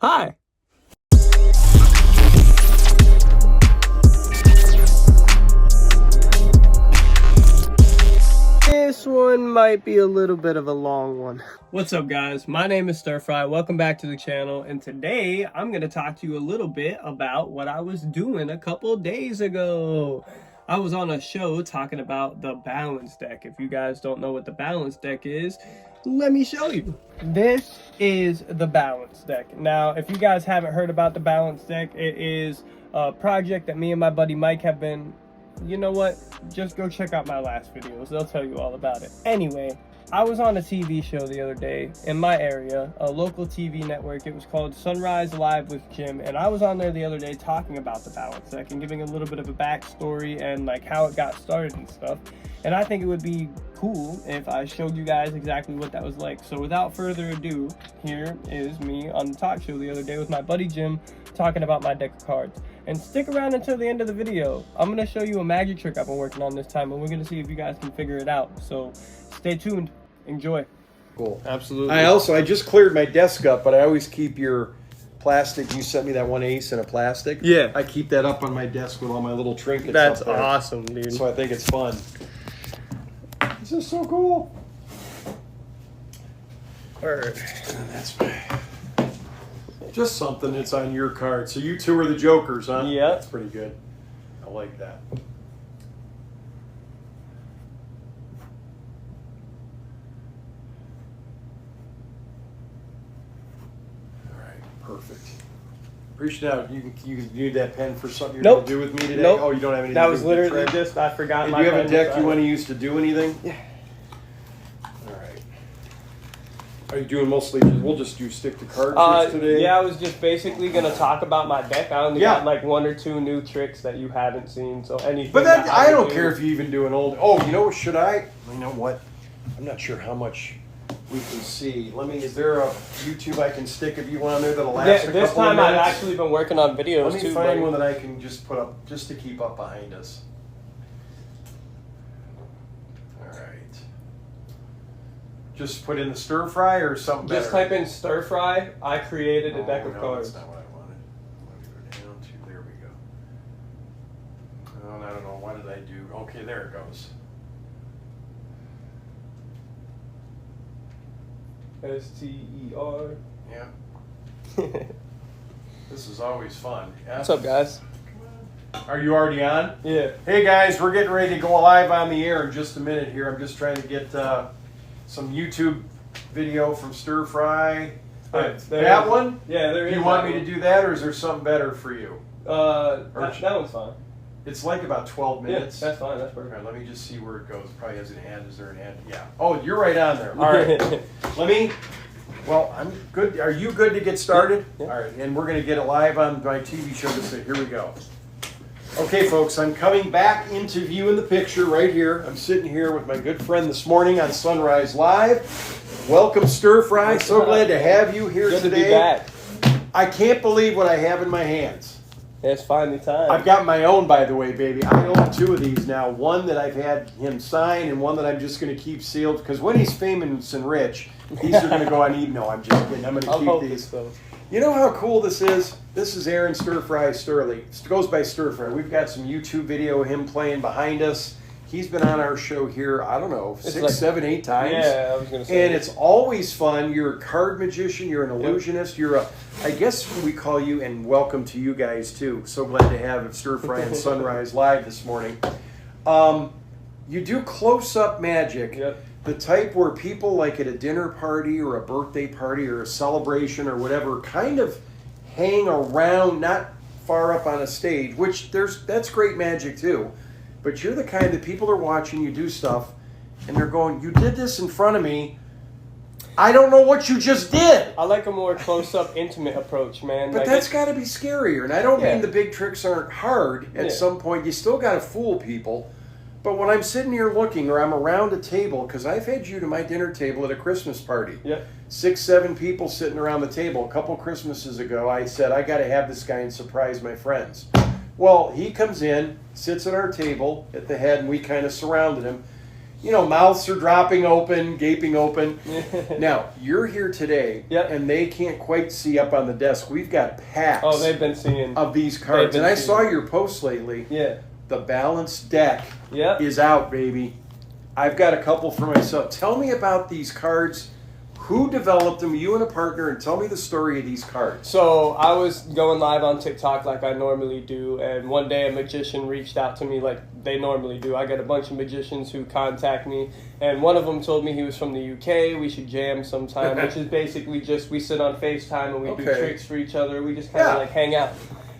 Hi. This one might be a little bit of a long one. What's up, guys? My name is Stir Fry. Welcome back to the channel, and today I'm going to talk to you a little bit about what I was doing a couple days ago. I was on a show talking about the balance deck. If you guys don't know what the balance deck is, let me show you. This is the balance deck. Now, if you guys haven't heard about the balance deck, it is a project that me and my buddy Mike have been, you know what, just go check out my last videos. They'll tell you all about it. Anyway, I was on a TV show the other day in my area, a local TV network. It was called Sunrise Live with Jim, and I was on there the other day talking about the balance deck and giving a little bit of a backstory and like how it got started and stuff. And I think it would be cool if I showed you guys exactly what that was like. So without further ado, here is me on the talk show the other day with my buddy Jim talking about my deck of cards. And stick around until the end of the video. I'm going to show you a magic trick I've been working on this time, and we're going to see if you guys can figure it out. So stay tuned. Enjoy. Cool. Absolutely. I just cleared my desk up, but I always keep your plastic. You sent me that one ace in a plastic. Yeah. I keep that up on my desk with all my little trinkets. That's up there. awesome, dude. So I think it's fun. This is so cool. Word. That's just something that's on your card. So you two are the jokers, huh? Yeah. That's pretty good. I like that. All right, perfect. Appreciate that. You need that pen for something you're Nope. going to do with me today? Nope. Oh, you don't have anything That to was do with the literally trick? just, I forgot Hey, my do you have a pen deck was you on. want to use to do anything? Yeah. All right. Are you doing mostly, we'll just do stick to card tricks today? Yeah, I was just basically going to talk about my deck. I only Yeah. got like one or two new tricks that you haven't seen, so anything. But that I don't can care do- if you even do an old, oh, you know, should I? You know what? I'm not sure how much we can see. Is there a YouTube I can stick of you on there that'll last Yeah, a couple this time of I've minutes? actually been working on videos Let me too. find buddy. one that I can just put up, just to keep up behind us. All right. Just put in the stir fry or something Just better? type in stir fry. I created a deck of no, cards. that's not what I wanted. I wanted to go down to, there we go. Oh, I don't know, what did I do? Okay, there it goes. STER. Yeah, this is always fun. Yeah. What's up, guys? Are you already on? Yeah. Hey guys, we're getting ready to go live on the air in just a minute here. I'm just trying to get some YouTube video from Stir Fry. That one? Yeah, there is. Do you want me to do that, or is there something better for you? That one's fine. It's like about 12 minutes. Yeah, that's fine. That's All perfect. right, let me just see where it goes. Probably has an ad. Is there an ad? Yeah. Oh, you're right on there. All right. Well, I'm good. Are you good to get started? Yeah. All right, and we're going to get it live on my TV show. So here we go. Okay, folks, I'm coming back into view in the picture right here. I'm sitting here with my good friend this morning on Sunrise Live. Welcome, Stir Fry. So glad to have you here Good today. to be back. I can't believe what I have in my hands. It's finally time. I've got my own, by the way, baby. I own two of these now. One that I've had him sign, and one that I'm just going to keep sealed. Because when he's famous and rich, these are going to go on eBay. No, I'm just kidding. I'm going to keep these. So. You know how cool this is? This is Aaron Stir Fry Sturley. It goes by Stir Fry. We've got some YouTube video of him playing behind us. He's been on our show here, I don't know, It's 6, like- 7, 8 times. Yeah, I was gonna say. And it's always fun. You're a card magician. You're an illusionist. You're a, I guess we call you, and welcome to you guys too. So glad to have Stir Fry and Sunrise Live this morning. You do close-up magic. Yep. The type where people, like at a dinner party or a birthday party or a celebration or whatever, kind of hang around, not far up on a stage, which that's great magic too. But you're the kind that people are watching you do stuff, and they're going, "You did this in front of me. I don't know what you just did." I like a more close-up, intimate approach, man. But like that's got to be scarier. And I don't Yeah. mean the big tricks aren't hard. At Yeah. some point, you still got to fool people. But when I'm sitting here looking, or I'm around a table, because I've had you to my dinner table at a Christmas party. Yeah. 6, 7 people sitting around the table. A couple Christmases ago, I said, I got to have this guy and surprise my friends. Well, he comes in, sits at our table at the head, and we kind of surrounded him. mouths are dropping open, gaping open. Now, you're here today, and they can't quite see up on the desk. We've got packs they've been seeing of these cards. And I saw your post lately. Yeah. The balanced deck is out, baby. I've got a couple for myself. Tell me about these cards. Who developed them? You and a partner, and tell me the story of these cards. So I was going live on TikTok like I normally do, and one day a magician reached out to me like they normally do. I get a bunch of magicians who contact me, and one of them told me he was from the UK. We should jam sometime, which is basically just we sit on FaceTime and we do tricks for each other. We just kind of like hang out.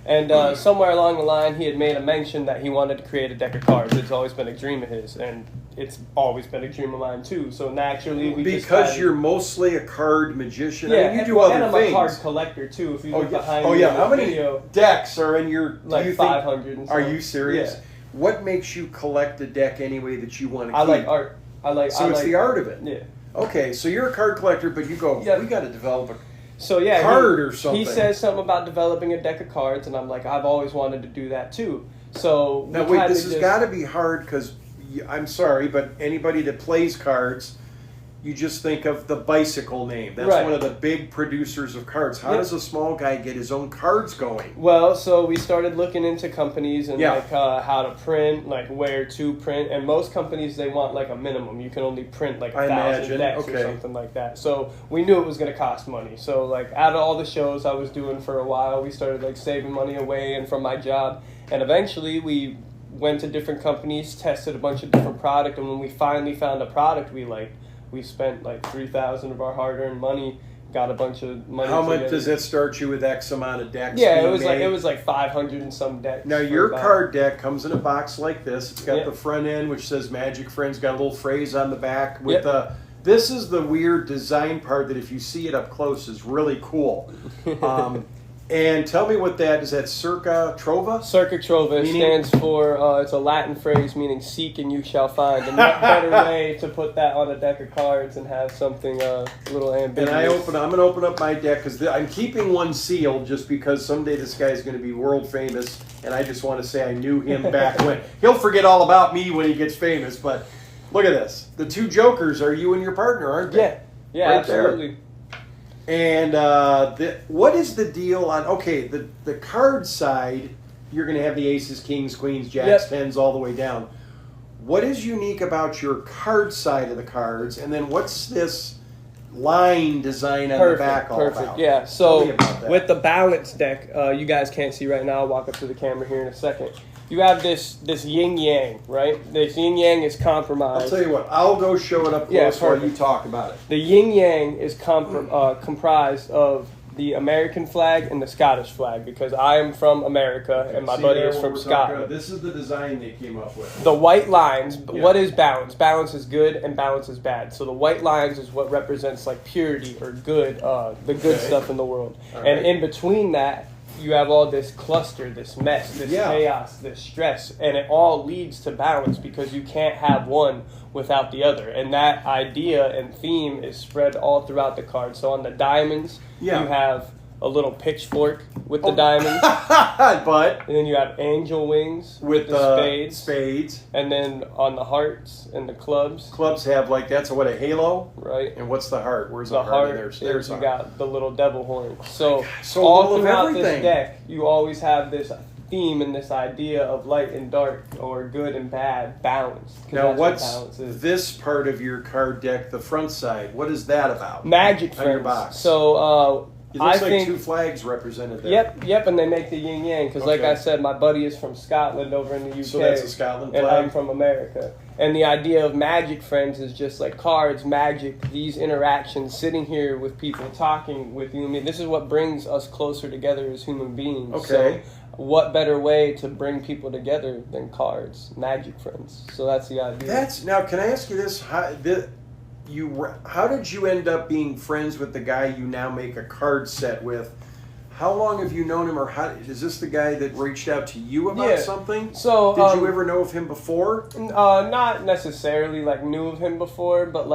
And somewhere along the line, he had made a mention that he wanted to create a deck of cards. It's always been a dream of his, and it's always been a dream of mine too. So naturally, because you're mostly a card magician. I mean, you do other things. And I'm a card collector too. If you look behind me, how many decks are in your? Like 500. Are you serious? Yeah. What makes you collect a deck anyway that you want to keep? I like art. It's the art of it. Yeah. Okay, so you're a card collector, but you go. We got to develop a. So card or something. He says something about developing a deck of cards, and I'm like, I've always wanted to do that too. So now wait, this has got to be hard because I'm sorry, but anybody that plays cards, you just think of the Bicycle name. That's one of the big producers of cards. How does a small guy get his own cards going? Well, so we started looking into companies and like how to print, like where to print, and most companies they want like a minimum. You can only print like 1,000 decks or something like that. So we knew it was going to cost money. So like out of all the shows I was doing for a while, we started like saving money away and from my job, and eventually we went to different companies, tested a bunch of different product, and when we finally found a product we liked, we spent like $3,000 of our hard-earned money, got a bunch of money. How much does that start you with X amount of decks? Yeah, it was like 500 and some decks. Now your card deck comes in a box like this. It's got the front end which says Magic Friends, got a little phrase on the back with the. This is the weird design part that if you see it up close is really cool. And tell me what that is. That Circa Trova? Circa Trova stands for, it's a Latin phrase meaning seek and you shall find. And what better way to put that on a deck of cards and have something a little ambiguous. And I'm going to open up my deck because I'm keeping one sealed just because someday this guy is going to be world famous. And I just want to say I knew him back when. He'll forget all about me when he gets famous. But look at this. The two jokers are you and your partner, aren't they? Yeah, right absolutely. There. And what is the deal on, the card side, you're going to have the aces, kings, queens, jacks, tens, all the way down. What is unique about your card side of the cards? And then what's this line design on the back all about? Yeah, so with the balance deck, you guys can't see right now. I'll walk up to the camera here in a second. You have this yin-yang, right? This yin-yang is compromised. I'll tell you what, I'll go show it up close while you talk about it. The yin-yang is comprised of the American flag and the Scottish flag because I am from America and my buddy is from Scotland. This is the design they came up with. The white lines, what is balance? Balance is good and balance is bad. So the white lines is what represents like purity or good, the good stuff in the world. And in between that, you have all this cluster, this mess, this chaos, this stress, and it all leads to balance because you can't have one without the other. And that idea and theme is spread all throughout the card. So on the diamonds, you have a little pitchfork with the diamonds. But and then you have angel wings with the spades. And then on the hearts and the clubs. Clubs have that's a halo? Right. And what's the heart? Where's the heart in there? There's you got the little devil horn. So all throughout this deck, you always have this theme and this idea of light and dark or good and bad balance. Now what's this part of your card deck, the front side? What is that about? Magic Friends. On your box. So it looks like two flags represented there. Yep, and they make the yin yang because, like I said, my buddy is from Scotland over in the UK. So that's a Scotland flag. And I'm from America. And the idea of Magic Friends is just like cards, magic, these interactions, sitting here with people, talking with you. I mean, this is what brings us closer together as human beings. Okay. So what better way to bring people together than cards, Magic Friends? So that's the idea. Now, can I ask you this? How did you end up being friends with the guy you now make a card set with? How long have you known him, or is this the guy that reached out to you about something? So did you ever know of him before? Not necessarily knew of him before, but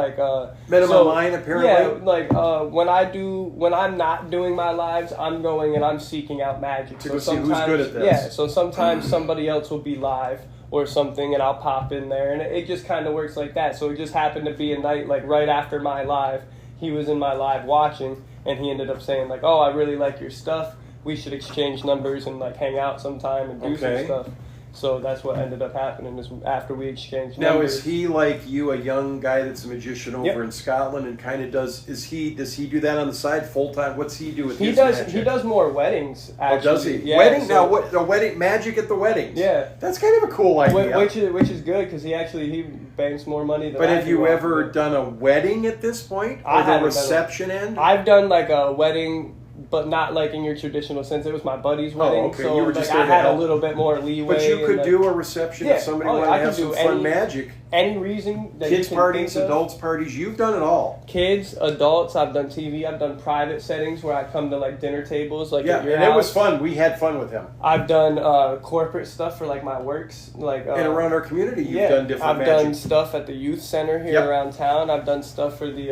met him online apparently. Yeah, when I'm not doing my lives, I'm going and I'm seeking out magic. To see who's good at this. Yeah, so sometimes somebody else will be live or something, and I'll pop in there, and it just kind of works like that. So it just happened to be a night like right after my live, he was in my live watching, and he ended up saying like, "Oh, I really like your stuff. We should exchange numbers and like hang out sometime and do some stuff." So that's what ended up happening is after we exchanged numbers. Now, is he like you, a young guy that's a magician over in Scotland and kind of does he do that on the side full time? What's he do with his magic? He does more weddings, actually. Oh, does he? Yeah, wedding? so, now, what, the wedding magic at the weddings? Yeah. That's kind of a cool idea. Which is good because he banks more money than But I have do you off ever of it. done a wedding at this point? Or the reception end? I've done like a wedding, but not like in your traditional sense. It was my buddy's wedding. Oh, okay. So You were just like, there I to had help. a little bit more leeway. But you could and, do a reception if somebody wanted to have some fun magic. Any reason that Kids you can parties, think of. adults parties, you've done it all. Kids, adults, I've done TV, I've done private settings where I come to like dinner tables, like at your and house. it was fun. We had fun with him. I've done corporate stuff for like my works, like and around our community, you've done different I've magic. done stuff at the youth center here around town. I've done stuff for the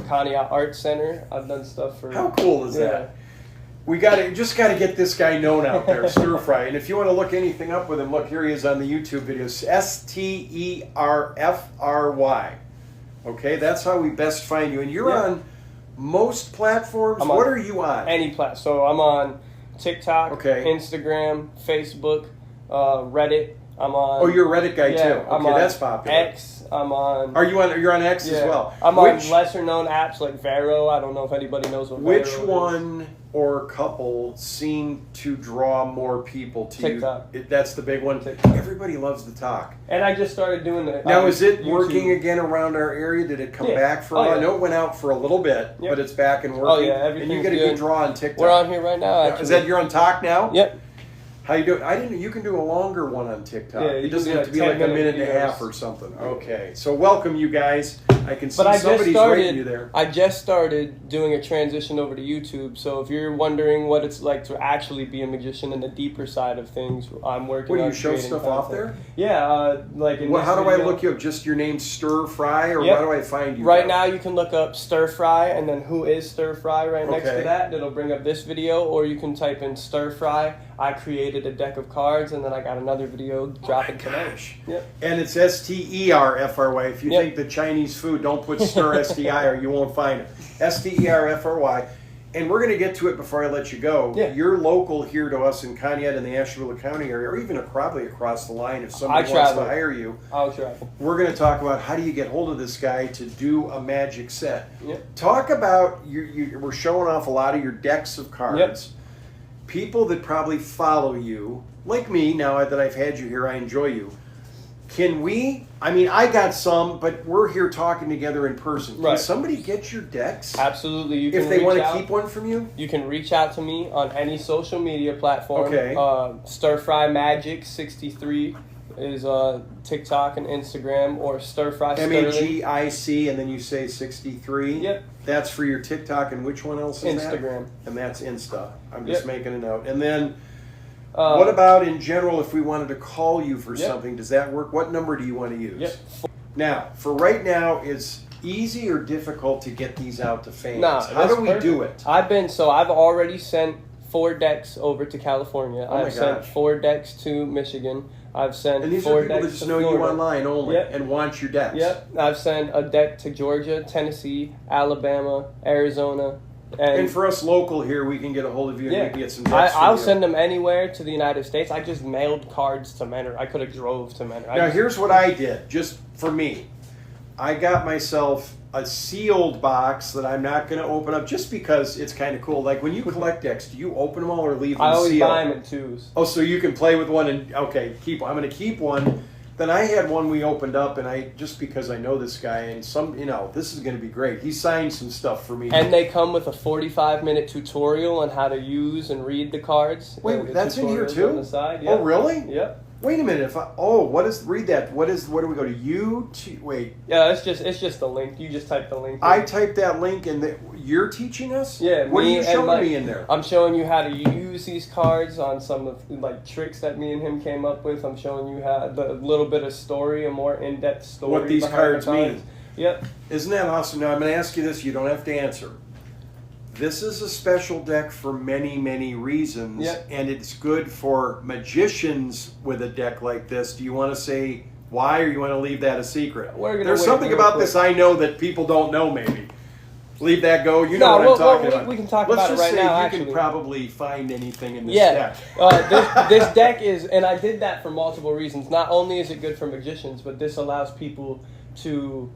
Kania Art Center. I've done stuff for. How cool is that? We just got to get this guy known out there, Stir Fry. And if you want to look anything up with him, look, here he is on the YouTube videos. STERFRY. Okay, that's how we best find you. And you're on most platforms. What are you on? Any platform. So I'm on TikTok, Instagram, Facebook, Reddit. I'm on. Oh, you're a Reddit guy too. Okay, that's popular. X. I'm on. You're on X as well? I'm on lesser known apps like Vero. I don't know if anybody knows what Vero is. Which one or couple seem to draw more people to TikTok. you? That's the big one. TikTok. Everybody loves to talk. And I just started doing it. Now, is it YouTube. working again around our area? Did it come back for a while? I know it went out for a little bit, but it's back and working. Oh, yeah, everything's and you get a good draw on TikTok. We're on here right now, actually. Is that you're on Talk now? Yep. How you doing? I didn't. You can do a longer one on TikTok. Yeah, it doesn't have to be like a minute and a half or something. Okay. So welcome, you guys. I can see somebody's waiting you there. I just started doing a transition over to YouTube. So if you're wondering what it's like to actually be a magician in the deeper side of things, I'm working on. What do you show stuff content. Off there? Yeah, like in how do video. I look you up? Just your name, Stir Fry, or how do I find you? Right now, you can look up Stir Fry and then who is Stir Fry right next to that. It'll bring up this video, or you can type in Stir Fry. I created a deck of cards, and then I got another video dropping tonight. Yep. And it's STERFRY. If you think the Chinese food, don't put stir STI or you won't find it. STERFRY. And we're going to get to it before I let you go. Yeah. You're local here to us in Conneaut and the Ashtabula County area, or even probably across the line if somebody wants to hire you. I'll travel. We're going to talk about how do you get hold of this guy to do a magic set. Yep. Talk about, we're showing off a lot of your decks of cards. Yep. People that probably follow you, like me, now that I've had you here, I enjoy you. I got some, but we're here talking together in person. Can somebody get your decks? Absolutely. You can if they want to keep one from you? You can reach out to me on any social media platform. Okay. Stir Fry Magic 63 is TikTok and Instagram, or Stir Fry Sterling. MAGIC, and then you say 63? Yep. That's for your TikTok, and which one else is Instagram. That? And that's Insta. I'm just making a note. And then... what about in general if we wanted to call you for something? Does that work? What number do you want to use? Yep. Now, for right now, is easy or difficult to get these out to fans? How do we do it? I've already sent 4 decks over to California. I've sent 4 decks to Michigan. I've sent 4 decks to And these are people that just know Florida. you online only and want your decks. Yep. I've sent a deck to Georgia, Tennessee, Alabama, Arizona. And for us local here, we can get a hold of you and we can get some decks I'll send them anywhere to the United States. I just mailed cards to Menor. I could have drove to Menor. Now, here's what I did, just for me. I got myself a sealed box that I'm not going to open up just because it's kind of cool. Like when you collect decks, do you open them all or leave them sealed? I always buy them in 2s. Oh, so you can play with one and, keep one. I'm going to keep one. Then I had one we opened up, and just because I know this guy, and this is going to be great. He signed some stuff for me. And they come with a 45-minute tutorial on how to use and read the cards. Wait, that's in here too? On the side. Yep. Oh, really? Yep. Wait a minute. Read that. Where do we go to? Wait. Yeah, it's just the link. You just type the link. I typed that link, and you're teaching us? Yeah. What are you showing me in there? I'm showing you how to use these cards on some of tricks that me and him came up with. I'm showing you how a little bit of story, a more in-depth story. What these cards mean. Yep. Isn't that awesome? Now I'm going to ask you this. You don't have to answer. This is a special deck for many, many reasons, Yep. and it's good for magicians with a deck like this. Do you want to say why, or you want to leave that a secret? There's something about this I know that people don't know, maybe. Leave that go. You know what I'm talking about. We can talk about it right now, Let's just say you can probably find anything in this Yeah. deck. This deck is, and I did that for multiple reasons. Not only is it good for magicians, but this allows people to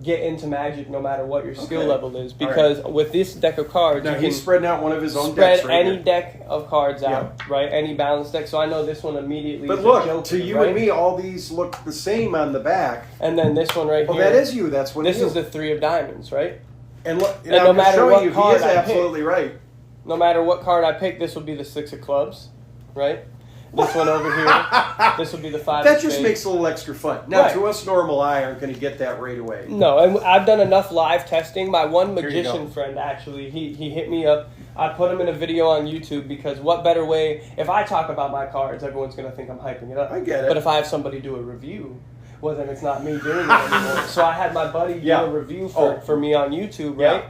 get into Magic no matter what your skill level is. Because with this deck of cards, Now you he's can spreading out one of his own spread decks right any here. deck of cards out, right? Any balanced deck. So I know this one immediately But is look, a Joker, to you right? and me, all these look the same on the back. And then this one right Well, here. that is you. That's what This you. is the 3 of diamonds, right? And look, and no matter what you, he card is I pick- absolutely right. No matter what card I pick, this will be the 6 of clubs, right? This one over here, this will be the 5 That of just spades. makes it a little extra fun. Now, Right. to us normal eye aren't going to get that right away. No, and I've done enough live testing. My one Here you magician go. friend, actually, he hit me up. I put him in a video on YouTube because what better way, if I talk about my cards, everyone's going to think I'm hyping it up. I get it. But if I have somebody do a review, well, then it's not me doing it anymore. So I had my buddy do a review for me on YouTube, right?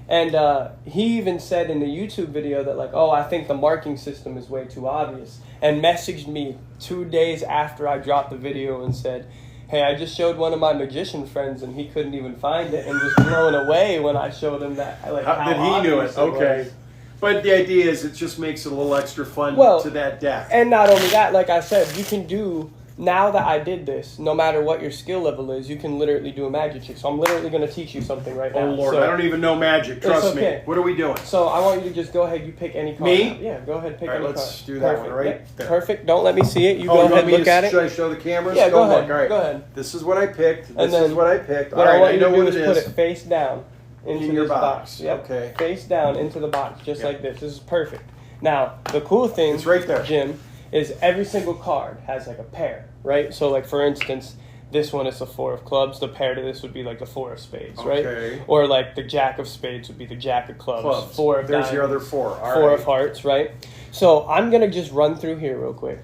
And he even said in the YouTube video that, like, oh, I think the marking system is way too obvious. And messaged me 2 days after I dropped the video and said, hey, I just showed one of my magician friends and he couldn't even find it and was blown away when I showed him that, like, how that he knew it. obvious Okay. was. But the idea is it just makes it a little extra fun to that deck. And not only that, like I said, you can do, now that I did this, no matter what your skill level is, you can literally do a magic trick. So I'm literally going to teach you something right now. Oh, Lord, So, I don't even know magic. Trust okay. me. What are we doing? so I want you to just go ahead, you pick any card. Me? out. Yeah, go ahead, pick All right, any let's card. do that Perfect. one right Yep. there. Perfect. Don't let me see it. You Oh, go you ahead, want me look to, at it. should I show the cameras? Yeah, go look. ahead. All right. Go ahead. This is what I picked. And This then is what I picked. All What I right, want I you know to do what is it put is. it face down into In your this box. Yep. Okay. Face down into the box, just Yep. like this. This is perfect. Now, the cool thing, It's right there. Jim, is every single card has like a pair, right? So, like, for instance, this one is the 4 of clubs. The pair to this would be like the 4 of spades, right? Okay. Or like the jack of spades would be the jack of clubs. 4 of There's your other diamonds, 4. All 4 right. of hearts, right? So I'm going to just run through here real quick,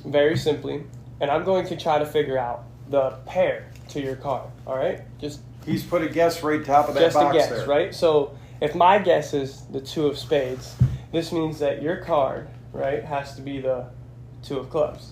very simply, and I'm going to try to figure out the pair to your card, all right? Just He's put a guess right top of that just a box guess, there. right? So if my guess is the 2 of spades, this means that your card, right, has to be the 2 of clubs.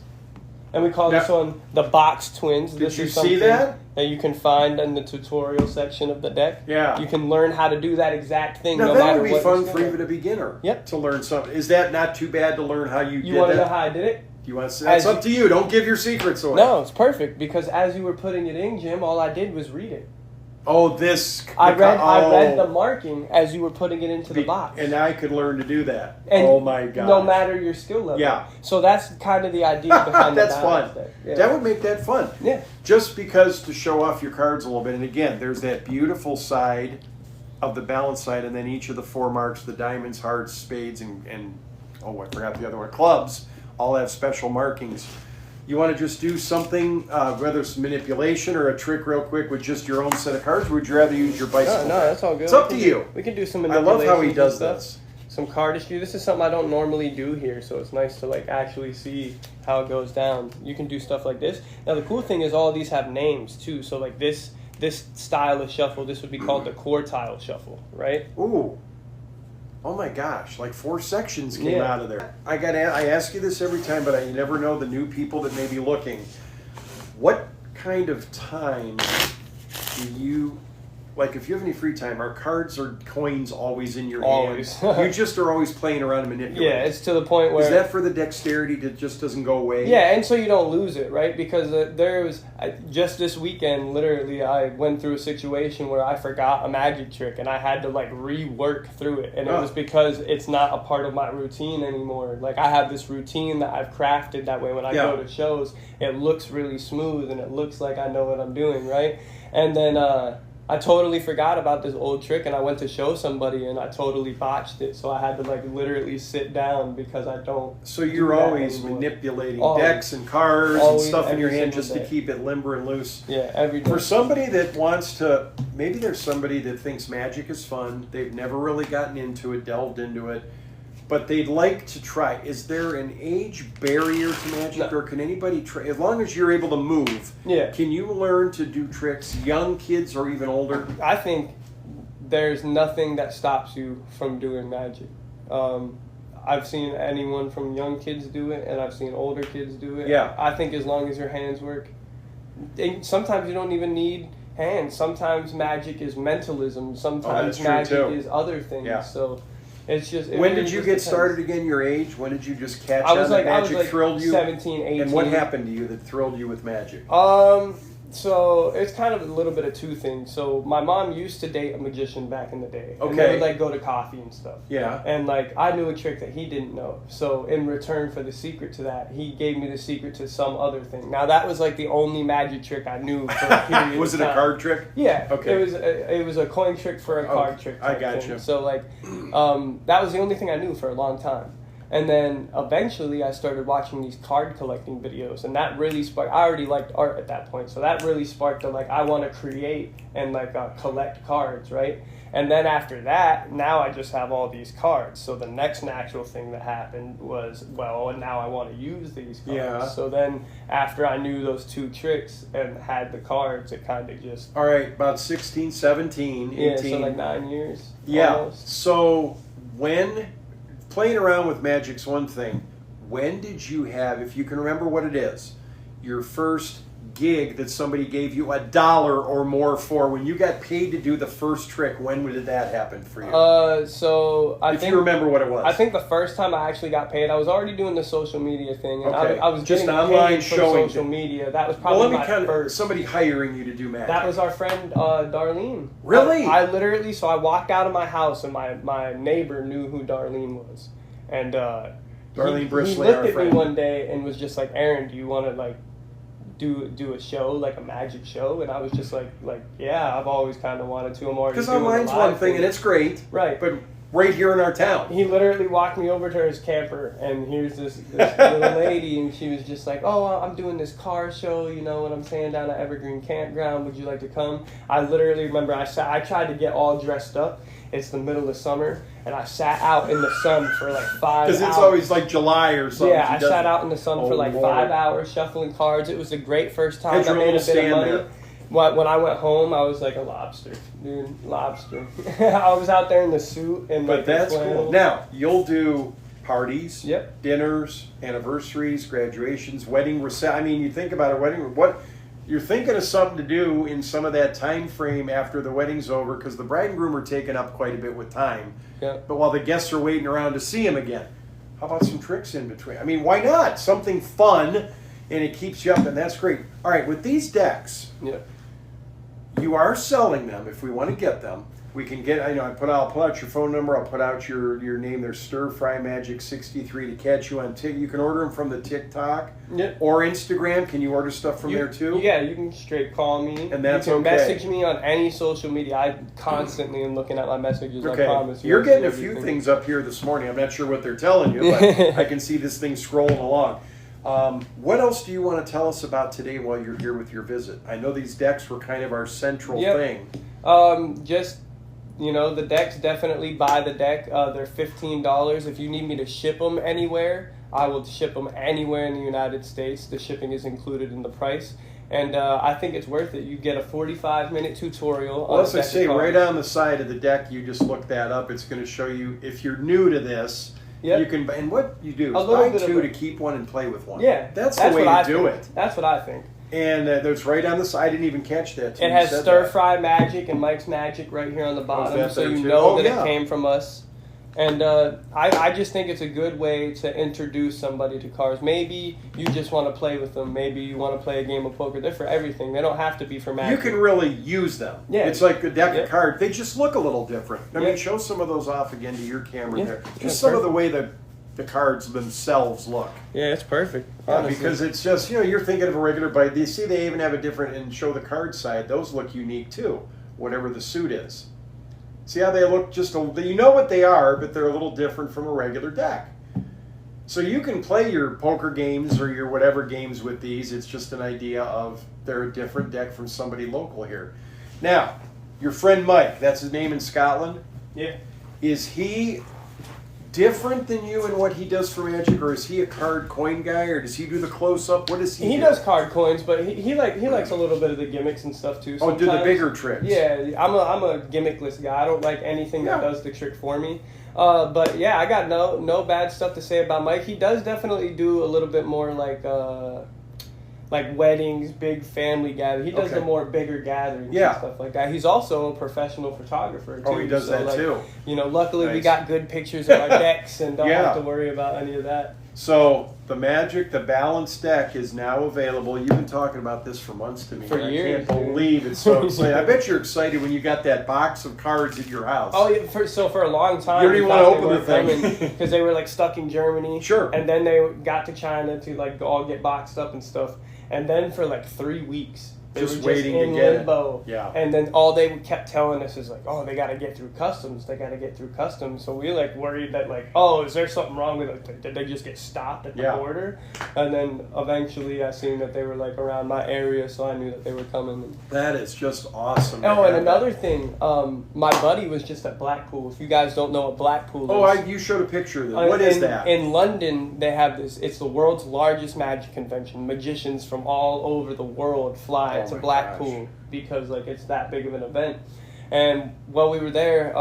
And we call this one the box twins. Did This you is see something that? you can find in the tutorial section of the deck. Yeah. You can learn how to do that exact thing Now no that matter would be what fun your for skill even a beginner. Yep. To learn something. Is that not too bad to learn how you You did want to know that? how I did it? You want to? That's As up to you. Don't give your secrets away. No, it's perfect because as you were putting it in, Jim, all I did was read it. Oh, this. I read the marking as you were putting it into the box. And I could learn to do that. And oh my god. No matter your skill level. Yeah. So that's kind of the idea behind That's the fun. balance deck. Yeah. That would make that fun. Yeah. Just because to show off your cards a little bit. And again, there's that beautiful side of the balance side, and then each of the 4 marks, the diamonds, hearts, spades, and oh, I forgot the other one, clubs, all have special markings. You want to just do something, whether it's manipulation or a trick real quick with just your own set of cards, or would you rather use your bicycle? No, that's all good. It's up to you. We can do some I love how he manipulations does and this. Some cardistry. This is something I don't normally do here, so it's nice to like actually see how it goes down. You can do stuff like this. Now the cool thing is all of these have names too. So like this style of shuffle, this would be called the quartile shuffle, right? Ooh. Oh my gosh, like 4 sections came Yeah. out of there. I ask you this every time, but you never know the new people that may be looking. What kind of time do you, like if you have any free time, are cards or coins always in your Always. hand? You just are always playing around and manipulating. Yeah, it's to the point where Is that for the dexterity that just doesn't go away? yeah, and so you don't lose it, right? Because there was just this weekend, literally, I went through a situation where I forgot a magic trick, and I had to like rework through it, and it was because it's not a part of my routine anymore. Like I have this routine that I've crafted that way when I go to shows, it looks really smooth and it looks like I know what I'm doing, right? And then I totally forgot about this old trick, and I went to show somebody, and I totally botched it. So I had to like literally sit down because I don't. So you're do that always anymore. manipulating Always. decks and cards and Always, stuff in your every hand single just to day. keep it limber and loose. Yeah, every day. For somebody that wants to, maybe there's somebody that thinks magic is fun. They've never really gotten into it, delved into it, but they'd like to try. Is there an age barrier to magic, No. or can anybody try? As long as you're able to move, Yeah. can you learn to do tricks, young kids or even older? I think there's nothing that stops you from doing magic. I've seen anyone from young kids do it, and I've seen older kids do it. Yeah. I think as long as your hands work, sometimes you don't even need hands. Sometimes magic is mentalism. Sometimes magic is other things. Yeah. So it's just. When did you get started again? Your age? When did you just catch on that magic thrilled you? 17, 18. And what happened to you that thrilled you with magic? So it's kind of a little bit of two things. So my mom used to date a magician back in the day. Okay. And they would like go to coffee and stuff. Yeah. And like I knew a trick that he didn't know. So in return for the secret to that, he gave me the secret to some other thing. Now that was like the only magic trick I knew for a period. Was it a card trick? Yeah. Okay. It was a coin trick for a card trick. I got you. So like, that was the only thing I knew for a long time. And then eventually I started watching these card collecting videos, and that really sparked. I already liked art at that point, so that really sparked the like I want to create and like collect cards, right? And then after that, now I just have all these cards. So the next natural thing that happened was, well, and now I want to use these cards. Yeah. So then after I knew those two tricks and had the cards, it kind of just. All right, about 16, 17, 18. Yeah, so like 9 years. Yeah. Almost. So when playing around with magic's one thing, when did you have, if you can remember what it is, your first gig that somebody gave you $1 or more for, when you got paid to do the first trick, when did that happen for you? So I if think you remember what it was. I think the first time I actually got paid, I was already doing the social media thing, and Okay. I was Just getting online paid for showing social media. That was well, probably let me my first. somebody hiring you to do magic. That was our friend Darlene. Really? I literally, so I walked out of my house, and my neighbor knew who Darlene was, and Darlene Brisley, he looked our at friend. me one day and was just like, "Aaron, do you want to like do a show, like a magic show?" And I was just like yeah, I've always kind of wanted to. I'm already because doing online's a live one thing, and it's great, right, but right here in our town. He literally walked me over to his camper, and here's this little lady, and she was just like, "Oh, I'm doing this car show, you know what I'm saying, down at Evergreen Campground. Would you like to come?" I literally remember I tried to get all dressed up. It's the middle of summer, and I sat out in the sun for like 5 hours. Because it's always like July or something. Yeah, I sat out in the sun for like Lord. 5 hours shuffling cards. It was a great first time. How'd your I made a little bit of stand money. there? When I went home, I was like a lobster, dude. Lobster. I was out there in the suit and But like that's the flannel. cool. Now, you'll do parties, Yep. dinners, anniversaries, graduations, wedding reception. I mean, you think about a wedding, what you're thinking of something to do in some of that time frame after the wedding's over, because the bride and groom are taken up quite a bit with time. Yeah. But while the guests are waiting around to see him again, how about some tricks in between? I mean, why not? Something fun, and it keeps you up, and that's great. All right, with these decks, Yeah. you are selling them. If we want to get them, we can get. I'll put out your phone number. I'll put out your name. There's Stir Fry Magic 63 to catch you on TikTok. You can order them from the TikTok Yep. or Instagram. Can you order stuff from there too? Yeah, you can straight call me. And that's you can okay. message me on any social media. I constantly am looking at my messages. Okay. I promise you. You're I see getting a few everything. things up here this morning. I'm not sure what they're telling you, but I can see this thing scrolling along. What else do you want to tell us about today while you're here with your visit? I know these decks were kind of our central thing. Just, the decks, definitely buy the deck. They're $15. If you need me to ship them anywhere, I will ship them anywhere in the United States. The shipping is included in the price. And I think it's worth it. You get a 45-minute tutorial. Well, as I deck of say, cards. right on the side of the deck, you just look that up. It's going to show you, if you're new to this, Yep. you can, and what you do A is little buy bit of two a- to keep one and play with one. Yeah. That's the way what I to do think. it. That's what I think. And that's right on the side. I didn't even catch that. till It you has said Stir that. Fry Magic and Mike's Magic right here on the bottom, that so there you too? know Oh, that yeah. it came from us. And I just think it's a good way to introduce somebody to cards. Maybe you just want to play with them. Maybe you want to play a game of poker. They're for everything. They don't have to be for magic. You can really use them. Yeah. It's like a deck Yeah. of cards. They just look a little different. I Yeah. mean, show some of those off again to your camera Yeah. there. Yeah, Just some of the perfect. way that the cards themselves look. Yeah, it's perfect. Yeah, Honestly. because it's just, you're thinking of a regular bite. You see they even have a different, and show the card side. Those look unique too, whatever the suit is. See how they look you know what they are, but they're a little different from a regular deck. So you can play your poker games or your whatever games with these. It's just an idea of they're a different deck from somebody local here. Now, your friend Mike, that's his name in Scotland. Yeah. Is he different than you in what he does for Magic, or is he a card coin guy, or does he do the close up? What does he do? He does card coins, but he likes a little bit of the gimmicks and stuff too. Oh, do the bigger tricks. Yeah, I'm a gimmickless guy. I don't like anything that does the trick for me. But yeah, I got no bad stuff to say about Mike. He does definitely do a little bit more like weddings, big family gatherings. He does the more bigger gatherings and stuff like that. He's also a professional photographer too. Oh, he does that too. You know, luckily we got good pictures of our decks and don't have to worry about any of that. So the Magic, the balanced deck is now available. You've been talking about this for months to me. For years. I can't believe it's so exciting. I bet you're excited when you got that box of cards at your house. Oh, yeah. For a long time. You don't even want to open the thing. Because they were like stuck in Germany. Sure. And then they got to China to like all get boxed up and stuff. And then for like 3 weeks, they just were waiting in to get limbo. it. Yeah. And then all they kept telling us is like, oh, they got to get through customs. They got to get through customs. So we like worried that like, oh, is there something wrong with it? Did they just get stopped at the border? And then eventually I seen that they were like around my area, so I knew that they were coming. That is just awesome. Oh, and another thing, my buddy was just at Blackpool. If you guys don't know what Blackpool is. Oh, you showed a picture of that. What is that? In London, they have this. It's the world's largest magic convention. Magicians from all over the world fly to Blackpool because like it's that big of an event. And while we were there,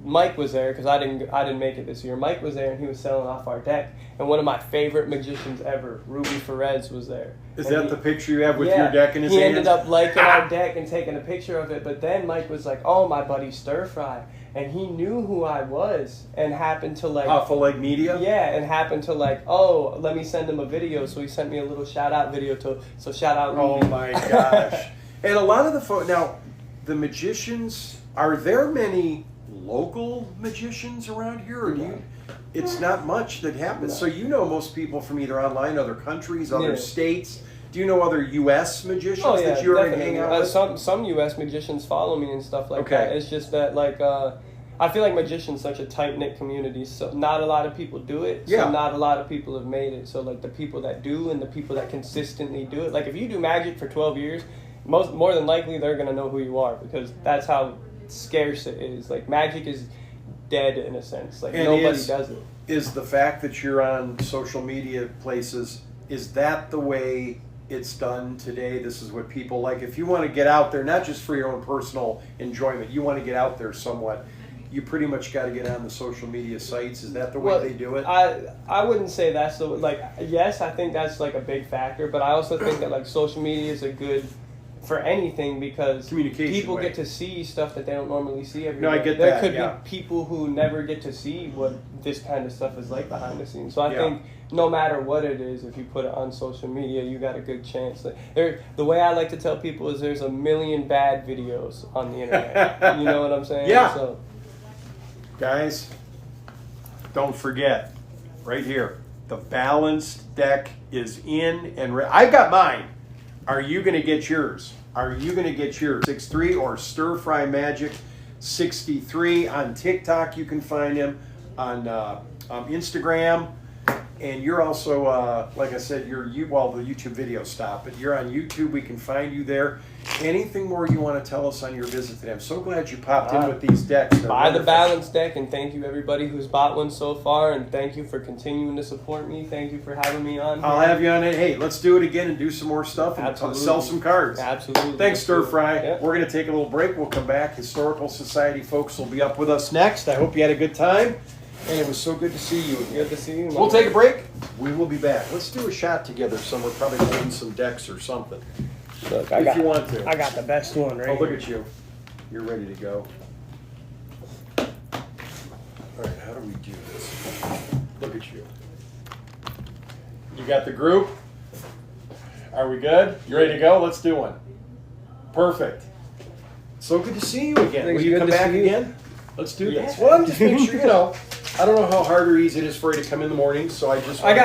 Mike was there because I didn't make it this year. Mike was there and he was selling off our deck. And one of my favorite magicians ever, Ruby Ferez, was there. Is that the picture you have with your deck in his hand? hand? He ended up liking our deck and taking a picture of it. But then Mike was like, "Oh, my buddy Stir Fry," and he knew who I was and happened to like Alpha Leg Media. Yeah, and happened to like, oh, let me send him a video. So he sent me a little shout out video so shout out. Oh my gosh! And a lot of the now, the magicians, are there many local magicians around here, or do you? It's not much that happens. So you know most people from either online, other countries, other states. Do you know other U.S. magicians that you already hang out with? Some U.S. magicians follow me and stuff like that. It's just that like I feel like magician's such a tight knit community. So not a lot of people do it. So not a lot of people have made it. So like the people that do and the people that consistently do it. Like if you do magic for 12 years, more than likely they're gonna know who you are because that's how scarce it is. Like magic is dead in a sense. Like nobody does it. Is the fact that you're on social media places, is that the way it's done today? This is what people like. If you want to get out there, not just for your own personal enjoyment, you want to get out there somewhat, you pretty much got to get on the social media sites. Is that the way they do it? I wouldn't say that's the like. Yes, I think that's like a big factor, but I also think that like social media is a good for anything because people get to see stuff that they don't normally see every day. No, I get there that. There could be people who never get to see what this kind of stuff is like behind the scenes. So I think no matter what it is, if you put it on social media, you got a good chance. The way I like to tell people is there's a million bad videos on the internet. You know what I'm saying? Yeah. So, guys, don't forget, right here, the balanced deck is in and I got mine. Are you going to get yours? Are you going to get yours? 63 or Stir Fry Magic 63 on TikTok. You can find him on Instagram. And you're also, like I said, the YouTube video stopped, but you're on YouTube. We can find you there. Anything more you want to tell us on your visit today? I'm so glad you popped in with these decks. Buy the balanced deck, and thank you everybody who's bought one so far, and thank you for continuing to support me. Thank you for having me on. I'll have you on it. Hey, let's do it again and do some more stuff and sell some cards. Absolutely. Thanks, Stir Fry. Yep. We're going to take a little break. We'll come back. Historical Society folks will be up with us next. I hope you had a good time. And it was so good to see you again. Good to see you. We'll take a break. We will be back. Let's do a shot together somewhere, probably holding some decks or something. Look, if you want to. I got the best one right here. Oh, look here. at you. You're ready to go. All right, how do we do this? Look at you. You got the group? Are we good? You ready to go? Let's do one. Perfect. So good to see you again. Will you come back again? Let's do this. Well, just make sure, I don't know how hard or easy it is for you to come in the morning, so I just. We're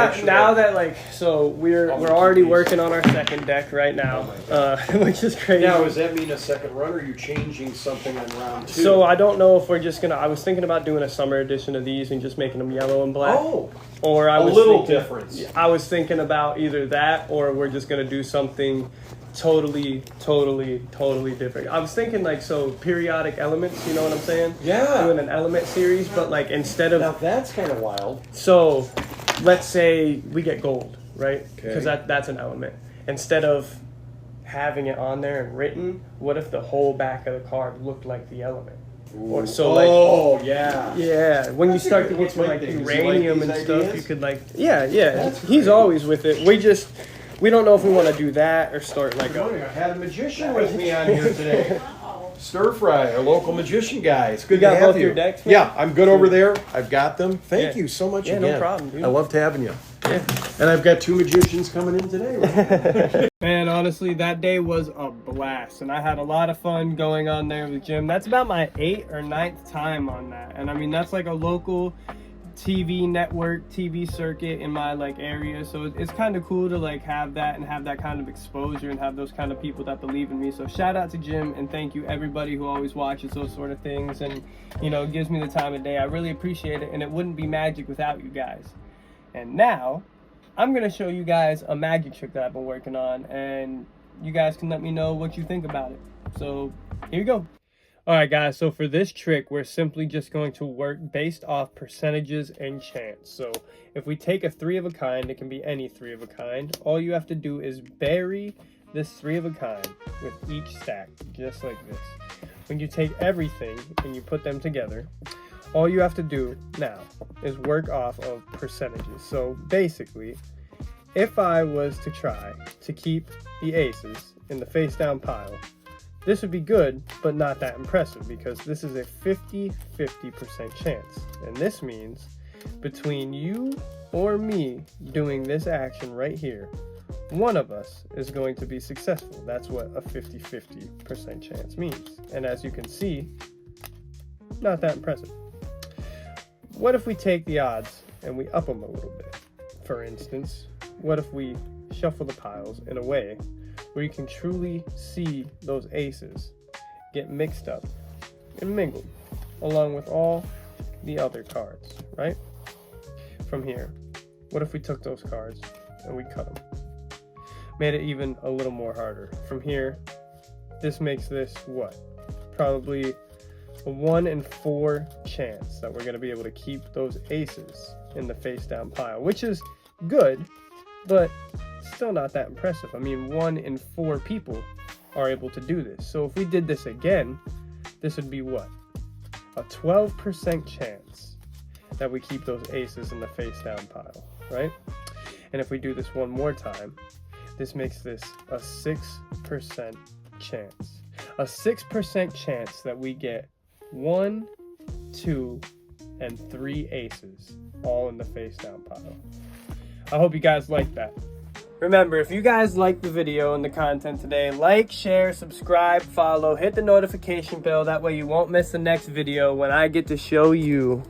already working on our second deck right now, which is crazy. Now, does that mean a second run, or are you changing something on round 2? So I don't know if we're just gonna. I was thinking about doing a summer edition of these and just making them yellow and black. Oh. Or I was a little difference. I was thinking about either that, or we're just gonna do something totally different. I was thinking like, so periodic elements, you know what I'm saying? Yeah. Doing an element series, but like instead of, Now that's kind of wild. so let's say we get gold, right? Okay. Because that's an element. Instead of having it on there and written, what if the whole back of the card looked like the element? Or so like, oh yeah. yeah, when you That's a start to good- get what's to Mike like think? Does he like uranium these and stuff, ideas? you could like, yeah. That's He's great. always with it. We don't know if we want to do that or start like Good morning. a. I had a magician with me on here today. Stir Fry, our local magician guy. It's good You got to have both you. your decks, man? Yeah, I'm good over there. I've got them. Thank Yeah. you so much Yeah, again. no problem, dude. I loved having you. Yeah. And I've got 2 magicians coming in today. Man, honestly, that day was a blast, and I had a lot of fun going on there with Jim. That's about my 8th or 9th time on that, and I mean that's like a local TV network, TV circuit in my like area, so it's kind of cool to like have that and have that kind of exposure and have those kind of people that believe in me. So shout out to Jim, and thank you everybody who always watches those sort of things and, you know, gives me the time of day. I really appreciate it, and it wouldn't be magic without you guys. And now I'm gonna show you guys a magic trick that I've been working on, and you guys can let me know what you think about it. So here you go. All right, guys, so for this trick, we're simply just going to work based off percentages and chance. So if we take a 3 of a kind, it can be any 3 of a kind. All you have to do is bury this 3 of a kind with each stack, just like this. When you take everything and you put them together, all you have to do now is work off of percentages. So basically, if I was to try to keep the aces in the face down pile, this would be good, but not that impressive, because this is a 50-50% chance. And this means between you or me doing this action right here, one of us is going to be successful. That's what a 50-50% chance means. And as you can see, not that impressive. What if we take the odds and we up them a little bit? For instance, what if we shuffle the piles in a way where you can truly see those aces get mixed up and mingled along with all the other cards, right? From here, what if we took those cards and we cut them? Made it even a little more harder. From here, this makes this what? Probably a 1 in 4 chance that we're going to be able to keep those aces in the face down pile, which is good, but still not that impressive. I mean, 1 in 4 people are able to do this. So if we did this again, this would be what? A 12% chance that we keep those aces in the face down pile, right? And if we do this one more time, this makes this a 6% chance. A 6% chance that we get 1, 2, and 3 aces all in the face down pile. I hope you guys like that. Remember, if you guys like the video and the content today, like, share, subscribe, follow, hit the notification bell. That way you won't miss the next video when I get to show you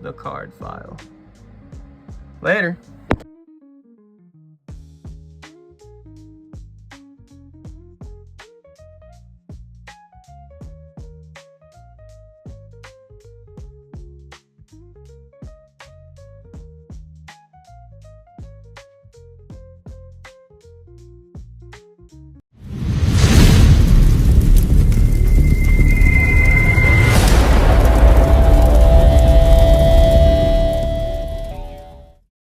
the card file. Later.